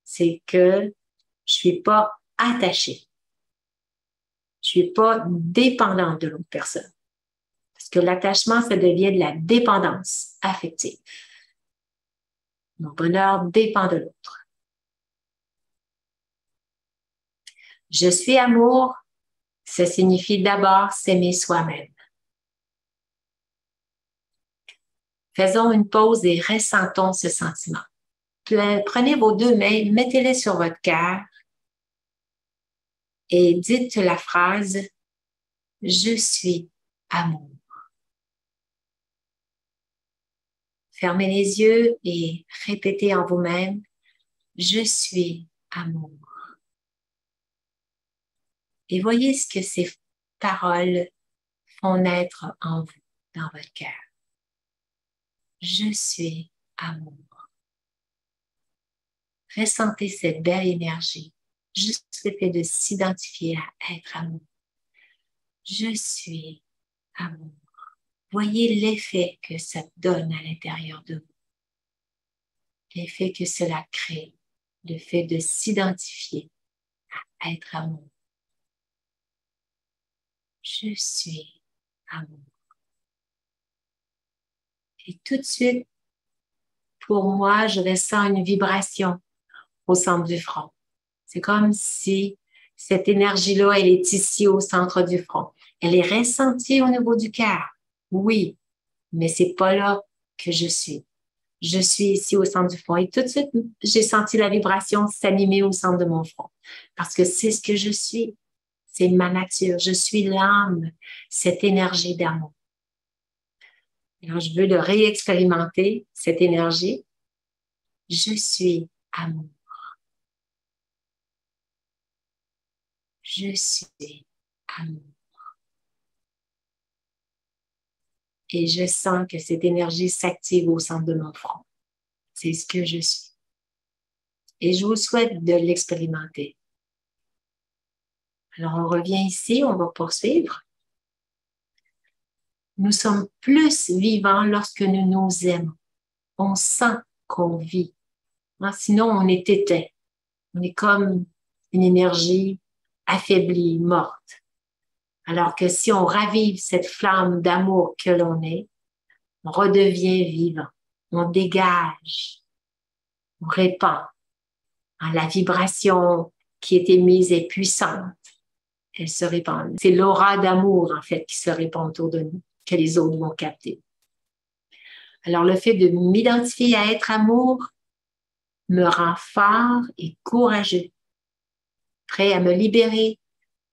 c'est que je suis pas attachée. Je suis pas dépendante de l'autre personne. Parce que l'attachement, ça devient de la dépendance affective. Mon bonheur dépend de l'autre. Je suis amour, ça signifie d'abord s'aimer soi-même. Faisons une pause et ressentons ce sentiment. Prenez vos deux mains, mettez-les sur votre cœur et dites la phrase « Je suis amour ». Fermez les yeux et répétez en vous-même « Je suis amour ». Et voyez ce que ces paroles font naître en vous, dans votre cœur. Je suis amour. Ressentez cette belle énergie, juste le fait de s'identifier à être amour. Je suis amour. Voyez l'effet que ça donne à l'intérieur de vous. L'effet que cela crée, le fait de s'identifier à être amour. Je suis amour. Et tout de suite, pour moi, je ressens une vibration au centre du front. C'est comme si cette énergie-là, elle est ici au centre du front. Elle est ressentie au niveau du cœur. Oui, mais c'est pas là que je suis. Je suis ici au centre du front. Et tout de suite, j'ai senti la vibration s'animer au centre de mon front. Parce que c'est ce que je suis. C'est ma nature. Je suis l'âme, cette énergie d'amour. Alors, je veux le réexpérimenter, cette énergie. Je suis amour. Je suis amour. Et je sens que cette énergie s'active au centre de mon front. C'est ce que je suis. Et je vous souhaite de l'expérimenter. Alors, on revient ici, on va poursuivre. Nous sommes plus vivants lorsque nous nous aimons. On sent qu'on vit. Sinon, on est éteint. On est comme une énergie affaiblie, morte. Alors que si on ravive cette flamme d'amour que l'on est, on redevient vivant. On dégage. On répand. La vibration qui est émise est puissante. Elle se répand. C'est l'aura d'amour, en fait, qui se répand autour de nous, que les autres vont capter. Alors, le fait de m'identifier à être amour me rend fort et courageux, prêt à me libérer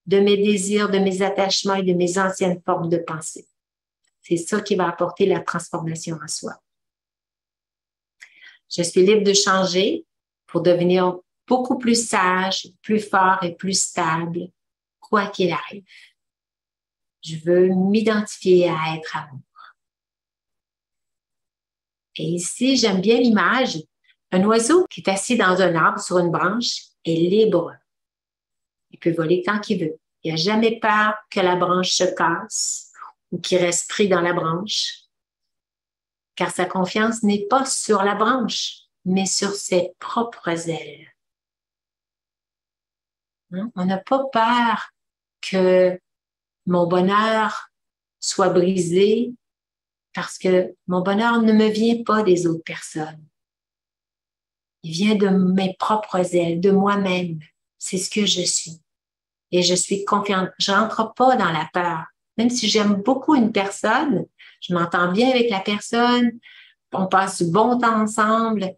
de mes désirs, de mes attachements et de mes anciennes formes de pensée. C'est ça qui va apporter la transformation en soi. Je suis libre de changer pour devenir beaucoup plus sage, plus fort et plus stable, quoi qu'il arrive. Je veux m'identifier à être amour. Et ici, j'aime bien l'image. Un oiseau qui est assis dans un arbre sur une branche est libre. Il peut voler tant qu'il veut. Il n'a jamais peur que la branche se casse ou qu'il reste pris dans la branche, car sa confiance n'est pas sur la branche, mais sur ses propres ailes. On n'a pas peur que mon bonheur soit brisé parce que mon bonheur ne me vient pas des autres personnes. Il vient de mes propres ailes, de moi-même. C'est ce que je suis. Et je suis confiante. Je n'entre pas dans la peur. Même si j'aime beaucoup une personne, je m'entends bien avec la personne, on passe du bon temps ensemble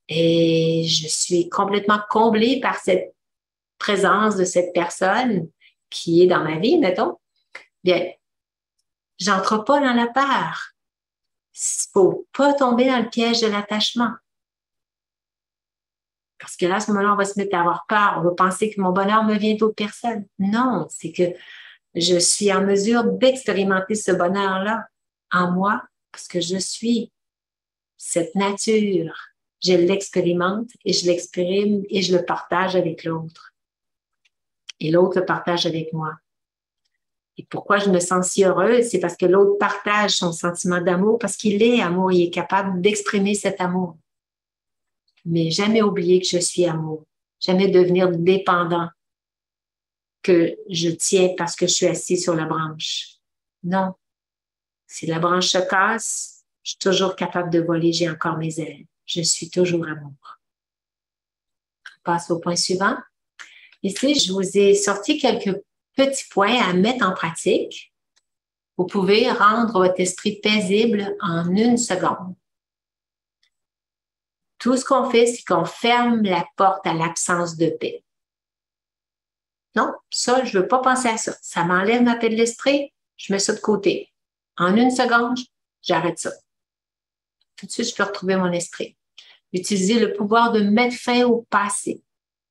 et je suis complètement comblée par cette présence de cette personne qui est dans ma vie, mettons. Bien, j'entre pas dans la peur. Il faut pas tomber dans le piège de l'attachement. Parce que là, à ce moment-là, on va se mettre à avoir peur. On va penser que mon bonheur me vient d'autres personnes. Non, c'est que je suis en mesure d'expérimenter ce bonheur-là en moi parce que je suis cette nature. Je l'expérimente et je l'exprime et je le partage avec l'autre. Et l'autre le partage avec moi. Et pourquoi je me sens si heureuse? C'est parce que l'autre partage son sentiment d'amour parce qu'il est amour, il est capable d'exprimer cet amour. Mais jamais oublier que je suis amour. Jamais devenir dépendant que je tiens parce que je suis assis sur la branche. Non. Si la branche se casse, je suis toujours capable de voler, j'ai encore mes ailes. Je suis toujours amour. On passe au point suivant. Ici, je vous ai sorti quelques petits points à mettre en pratique. Vous pouvez rendre votre esprit paisible en 1 seconde. Tout ce qu'on fait, c'est qu'on ferme la porte à l'absence de paix. Non, ça, je ne veux pas penser à ça. Ça m'enlève ma paix de l'esprit, je mets ça de côté. En 1 seconde, j'arrête ça. Tout de suite, je peux retrouver mon esprit. Utiliser le pouvoir de mettre fin au passé.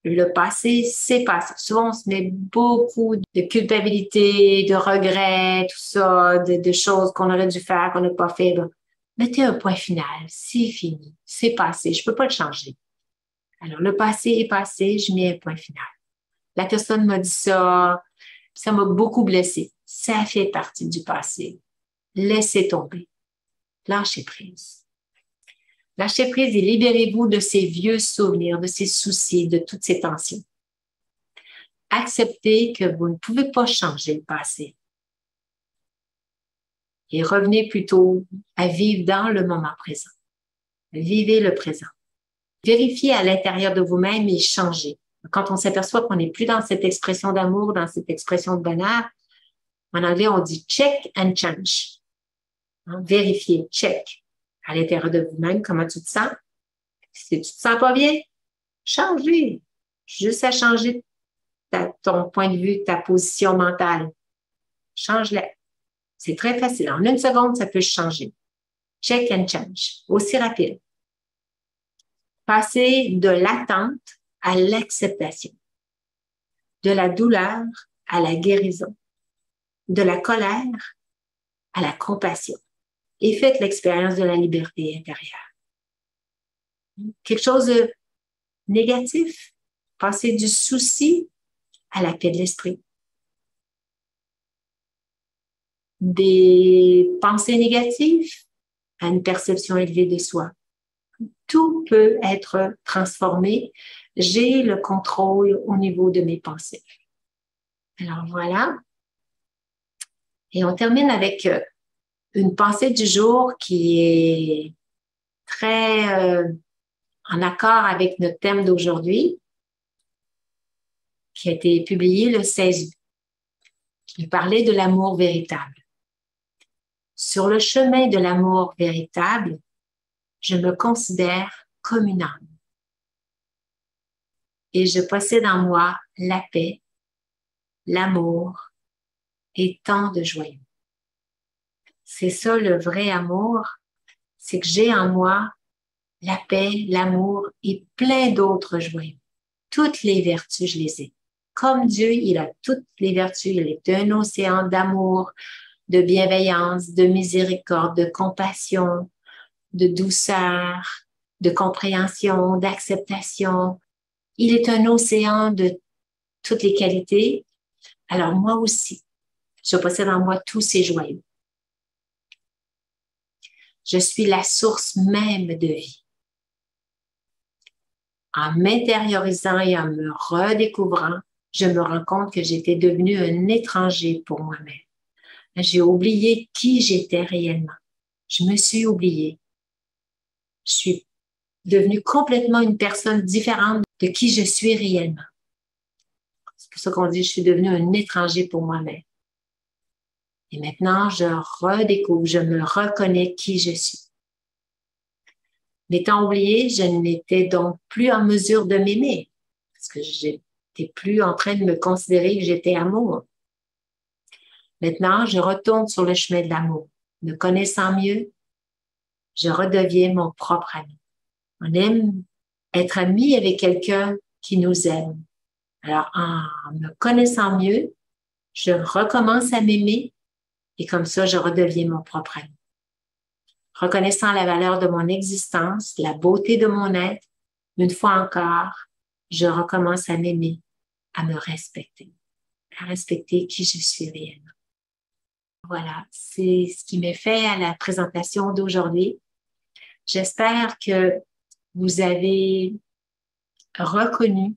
Le passé, c'est passé. Souvent, on se met beaucoup de culpabilité, de regrets, tout ça, de choses qu'on aurait dû faire, qu'on n'a pas fait. Mettez un point final. C'est fini. C'est passé. Je ne peux pas le changer. Alors, le passé est passé. Je mets un point final. La personne m'a dit ça. Ça m'a beaucoup blessée. Ça fait partie du passé. Laissez tomber. Lâchez prise. Lâchez prise et libérez-vous de ces vieux souvenirs, de ces soucis, de toutes ces tensions. Acceptez que vous ne pouvez pas changer le passé. Et revenez plutôt à vivre dans le moment présent. Vivez le présent. Vérifiez à l'intérieur de vous-même et changez. Quand on s'aperçoit qu'on n'est plus dans cette expression d'amour, dans cette expression de bonheur, en anglais, on dit check and change. Vérifier, check. à l'intérieur de vous-même, comment tu te sens. Si tu te sens pas bien, changez. Juste à changer ton point de vue, ta position mentale. Change-la. C'est très facile. En une seconde, ça peut changer. Check and change. Aussi rapide. Passer de l'attente à l'acceptation. De la douleur à la guérison. De la colère à la compassion. Et faites l'expérience de la liberté intérieure. Quelque chose de négatif. Passer du souci à la paix de l'esprit. Des pensées négatives à une perception élevée de soi. Tout peut être transformé. J'ai le contrôle au niveau de mes pensées. Alors voilà. Et on termine avec une pensée du jour qui est très en accord avec notre thème d'aujourd'hui, qui a été publié le 16 août. Il parlait de l'amour véritable. Sur le chemin de l'amour véritable, je me considère comme une âme. Et je possède en moi la paix, l'amour et tant de joie. C'est ça le vrai amour, c'est que j'ai en moi la paix, l'amour et plein d'autres joies. Toutes les vertus, je les ai. Comme Dieu, il a toutes les vertus. Il est un océan d'amour, de bienveillance, de miséricorde, de compassion, de douceur, de compréhension, d'acceptation. Il est un océan de toutes les qualités. Alors moi aussi, je possède en moi tous ces joyaux. Je suis la source même de vie. En m'intériorisant et en me redécouvrant, je me rends compte que j'étais devenue un étranger pour moi-même. J'ai oublié qui j'étais réellement. Je me suis oubliée. Je suis devenue complètement une personne différente de qui je suis réellement. C'est pour ça qu'on dit que je suis devenue un étranger pour moi-même. Et maintenant, je redécouvre, je me reconnais qui je suis. M'étant oubliée, je n'étais donc plus en mesure de m'aimer parce que je n'étais plus en train de me considérer que j'étais amour. Maintenant, je retourne sur le chemin de l'amour. Me connaissant mieux, je redeviens mon propre ami. On aime être ami avec quelqu'un qui nous aime. Alors, en me connaissant mieux, je recommence à m'aimer et comme ça, je redeviens mon propre ami. Reconnaissant la valeur de mon existence, la beauté de mon être, une fois encore, je recommence à m'aimer, à me respecter, à respecter qui je suis réellement. Voilà, c'est ce qui m'est fait à la présentation d'aujourd'hui. J'espère que vous avez reconnu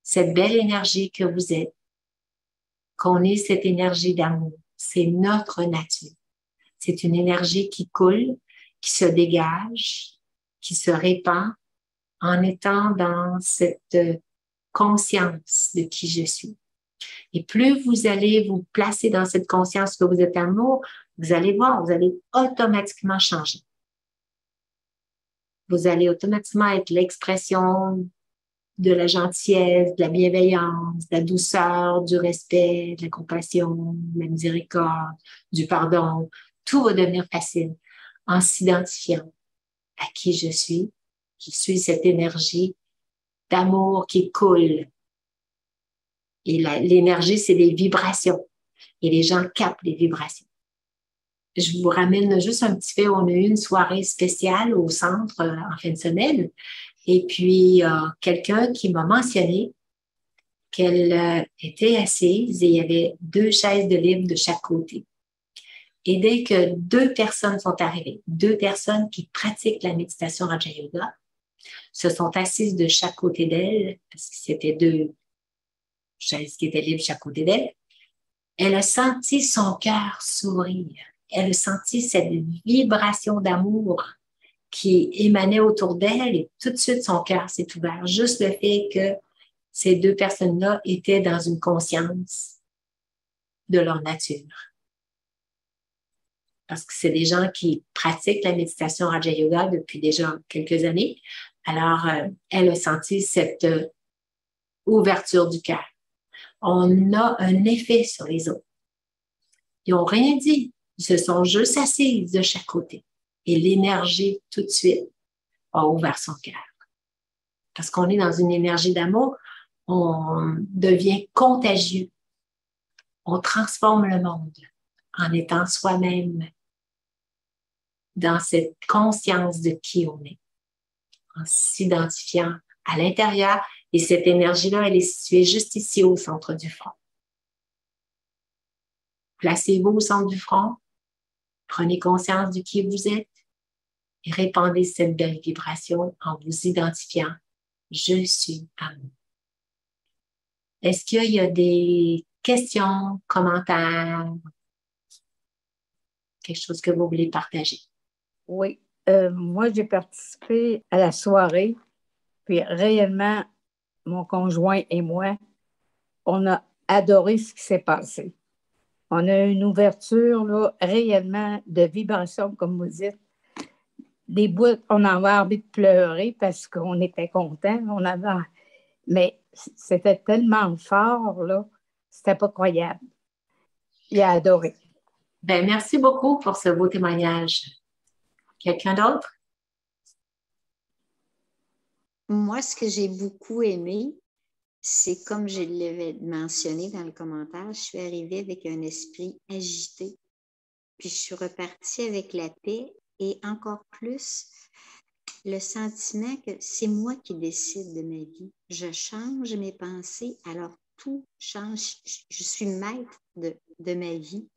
cette belle énergie que vous êtes, qu'on est cette énergie d'amour. C'est notre nature. C'est une énergie qui coule, qui se dégage, qui se répand en étant dans cette conscience de qui je suis. Et plus vous allez vous placer dans cette conscience que vous êtes amour, vous allez voir, vous allez automatiquement changer. Vous allez automatiquement être l'expression de la gentillesse, de la bienveillance, de la douceur, du respect, de la compassion, de la miséricorde, du pardon. Tout va devenir facile en s'identifiant à qui je suis. Je suis cette énergie d'amour qui coule. Et l'énergie, c'est des vibrations. Et les gens captent les vibrations. Je vous ramène juste un petit fait. On a eu une soirée spéciale au centre en fin de semaine. Et puis, quelqu'un qui m'a mentionné qu'elle était assise et il y avait 2 chaises de libre de chaque côté. Et dès que 2 personnes sont arrivées, 2 personnes qui pratiquent la méditation Raja Yoga, se sont assises de chaque côté d'elle, parce que c'était 2 chaises qui étaient libres de chaque côté d'elle, elle a senti son cœur s'ouvrir. Elle a senti cette vibration d'amour qui émanait autour d'elle et tout de suite son cœur s'est ouvert. Juste le fait que ces 2 personnes-là étaient dans une conscience de leur nature. parce que c'est des gens qui pratiquent la méditation Raja Yoga depuis déjà quelques années. Alors, elle a senti cette ouverture du cœur. On a un effet sur les autres. Ils n'ont rien dit. Ils se sont juste assis de chaque côté. Et l'énergie, tout de suite, a ouvert son cœur. Parce qu'on est dans une énergie d'amour, on devient contagieux. On transforme le monde en étant soi-même dans cette conscience de qui on est, en s'identifiant à l'intérieur. Et cette énergie-là, elle est située juste ici au centre du front. Placez-vous au centre du front, prenez conscience de qui vous êtes et répandez cette belle vibration en vous identifiant. Je suis amour. Est-ce qu'il y a des questions, commentaires, quelque chose que vous voulez partager? Oui. Moi, j'ai participé à la soirée, puis réellement, mon conjoint et moi, on a adoré ce qui s'est passé. On a une ouverture, là, réellement, de vibration, comme vous dites. Des bouts, on avait envie de pleurer parce qu'on était contents. Mais c'était tellement fort, là, c'était pas croyable. Il a adoré. Ben, merci beaucoup pour ce beau témoignage. Quelqu'un d'autre? Moi, ce que j'ai beaucoup aimé, c'est comme je l'avais mentionné dans le commentaire, je suis arrivée avec un esprit agité, puis je suis repartie avec la paix et encore plus le sentiment que c'est moi qui décide de ma vie. Je change mes pensées, alors tout change. Je suis maître de ma vie.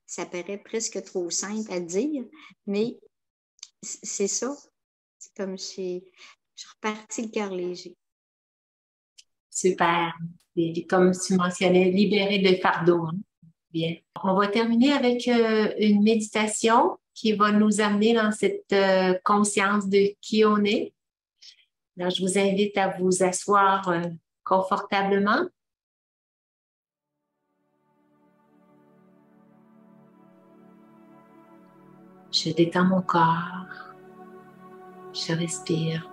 Ça paraît presque trop simple à dire, mais c'est ça. C'est comme je suis repartie le cœur léger. Super. Et comme tu mentionnais, libérer de fardeau. Hein? Bien. On va terminer avec une méditation qui va nous amener dans cette conscience de qui on est. Alors, je vous invite à vous asseoir confortablement. Je détends mon corps. Je respire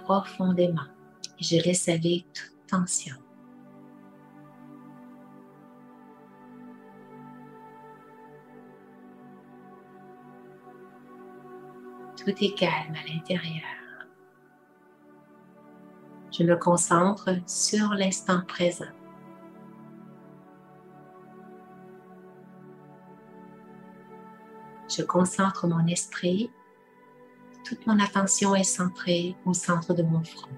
profondément et je laisse aller toute tension. Tout est calme à l'intérieur. Je me concentre sur l'instant présent. Je concentre mon esprit. Toute mon attention est centrée au centre de mon front,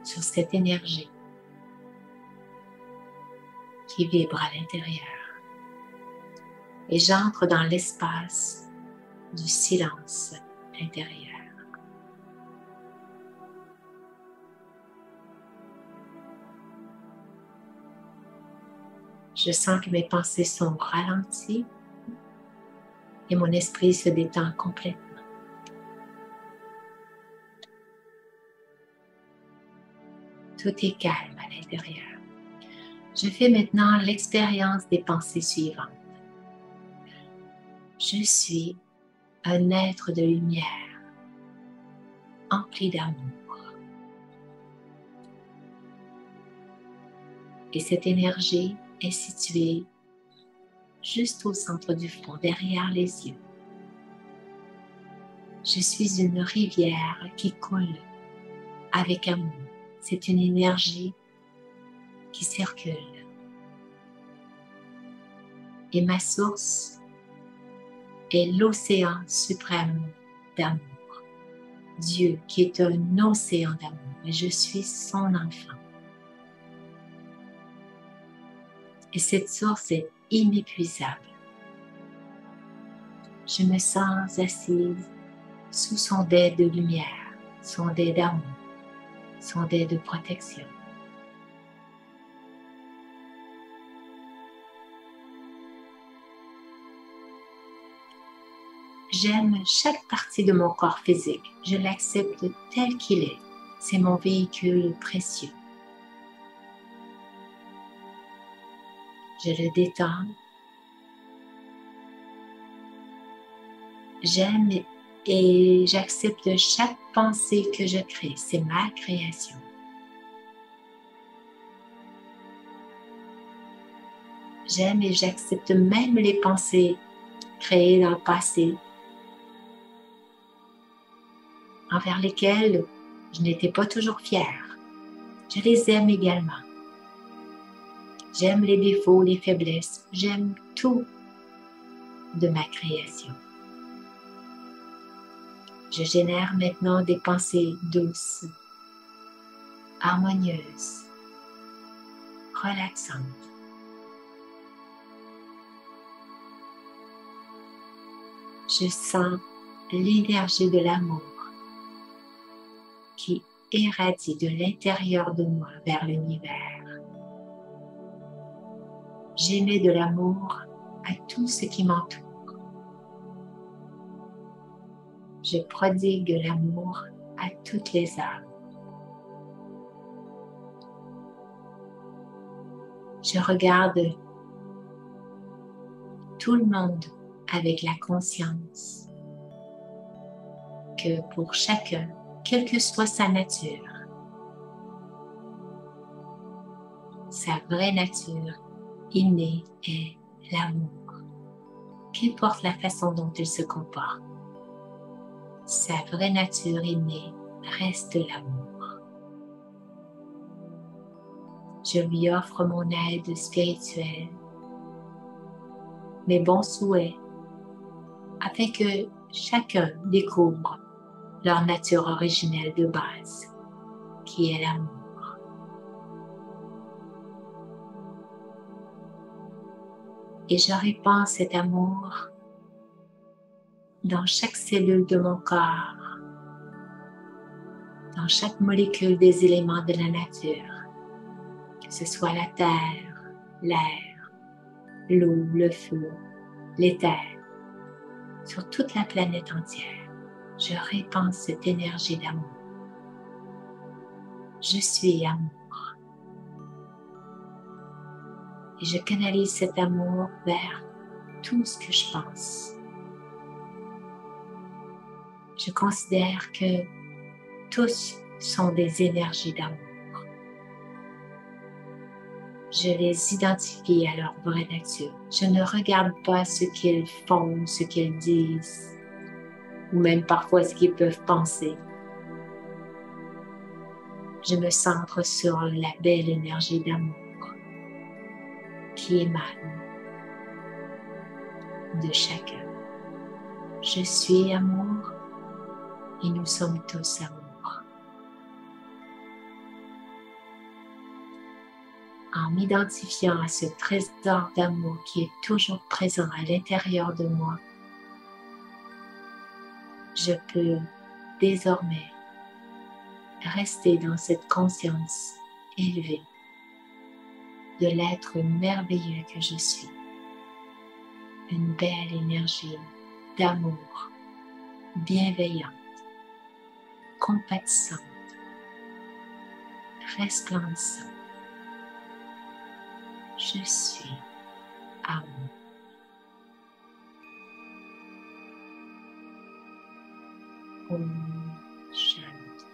sur cette énergie qui vibre à l'intérieur. Et j'entre dans l'espace du silence intérieur. Je sens que mes pensées sont ralenties et mon esprit se détend complètement. Tout est calme à l'intérieur. Je fais maintenant l'expérience des pensées suivantes. Je suis un être de lumière, empli d'amour. Et cette énergie est située juste au centre du front, derrière les yeux. Je suis une rivière qui coule avec amour. C'est une énergie qui circule. Et ma source est l'océan suprême d'amour. Dieu qui est un océan d'amour et je suis son enfant. Et cette source est inépuisable. Je me sens assise sous son dais de lumière, son dais d'amour, son dais de protection. J'aime chaque partie de mon corps physique. Je l'accepte tel qu'il est. C'est mon véhicule précieux. Je le détends. J'aime et j'accepte chaque pensée que je crée. C'est ma création. J'aime et j'accepte même les pensées créées dans le passé, envers lesquelles je n'étais pas toujours fière. Je les aime également. J'aime les défauts, les faiblesses. J'aime tout de ma création. Je génère maintenant des pensées douces, harmonieuses, relaxantes. Je sens l'énergie de l'amour qui irradie de l'intérieur de moi vers l'univers. J'émets de l'amour à tout ce qui m'entoure. Je prodigue l'amour à toutes les âmes. Je regarde tout le monde avec la conscience que pour chacun, quelle que soit sa nature, sa vraie nature innée est l'amour. Qu'importe la façon dont il se comporte, sa vraie nature innée reste l'amour. Je lui offre mon aide spirituelle, mes bons souhaits, afin que chacun découvre leur nature originelle de base, qui est l'amour. Et je répands cet amour dans chaque cellule de mon corps, dans chaque molécule des éléments de la nature, que ce soit la terre, l'air, l'eau, le feu, l'éther, sur toute la planète entière. Je répands cette énergie d'amour. Je suis amour. Et je canalise cet amour vers tout ce que je pense. Je considère que tous sont des énergies d'amour. Je les identifie à leur vraie nature. Je ne regarde pas ce qu'ils font, ce qu'ils disent, ou même parfois ce qu'ils peuvent penser. Je me centre sur la belle énergie d'amour qui émane de chacun. Je suis amour et nous sommes tous amour. En m'identifiant à ce trésor d'amour qui est toujours présent à l'intérieur de moi, je peux désormais rester dans cette conscience élevée de l'être merveilleux que je suis. Une belle énergie d'amour, bienveillante, compatissante, resplendissante. Je suis amour. Om Shanti.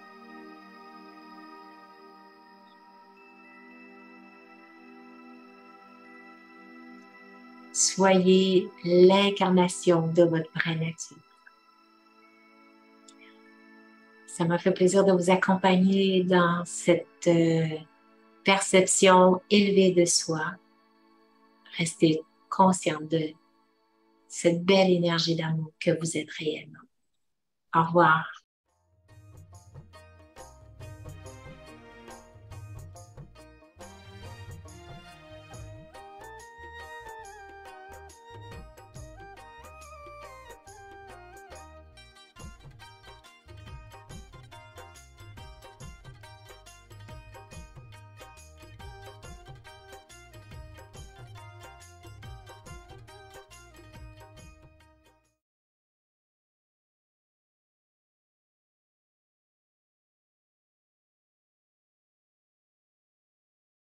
Soyez l'incarnation de votre vraie nature. Ça m'a fait plaisir de vous accompagner dans cette perception élevée de soi. Restez consciente de cette belle énergie d'amour que vous êtes réellement. Au revoir.